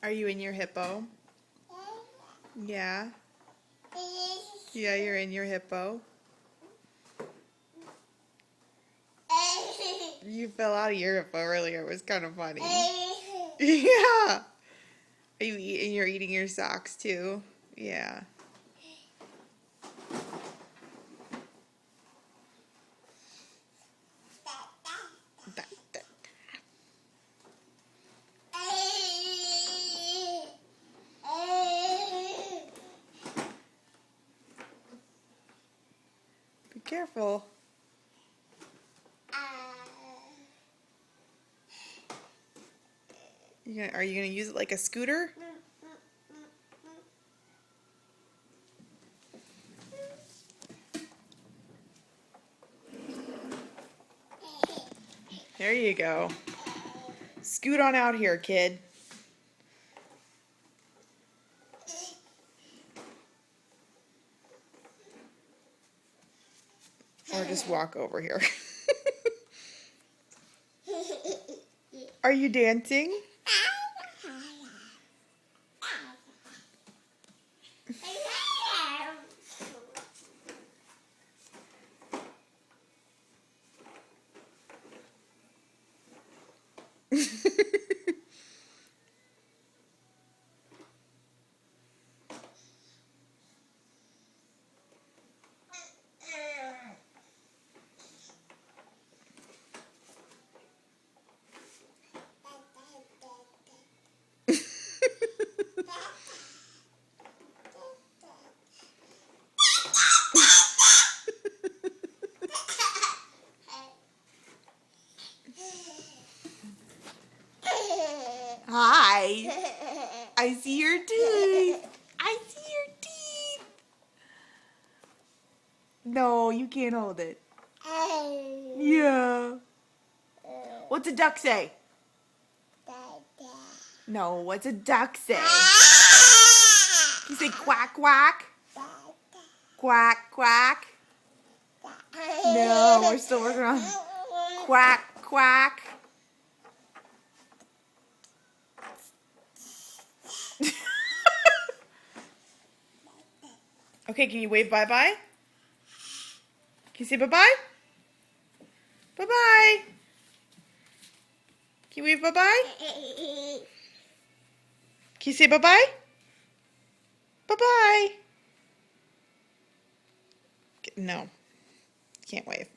Are you in your hippo? Yeah. Yeah, you're in your hippo. You fell out of your hippo earlier. It was kind of funny. Yeah. Are you eating? You're eating your socks too? Yeah. Be careful. Are you gonna use it like a scooter? There you go. Scoot on out here, kid. Or just walk over here. Are you dancing? Hi. I see your teeth. I see your teeth. No, you can't hold it. Yeah. What's a duck say? No, what's a duck say? You say quack, quack? Quack, quack? No, we're still working on quack, quack. Okay, can you wave bye-bye? Can you say bye-bye? Bye-bye. Can you wave bye-bye? Can you say bye-bye? Bye-bye. No, can't wave.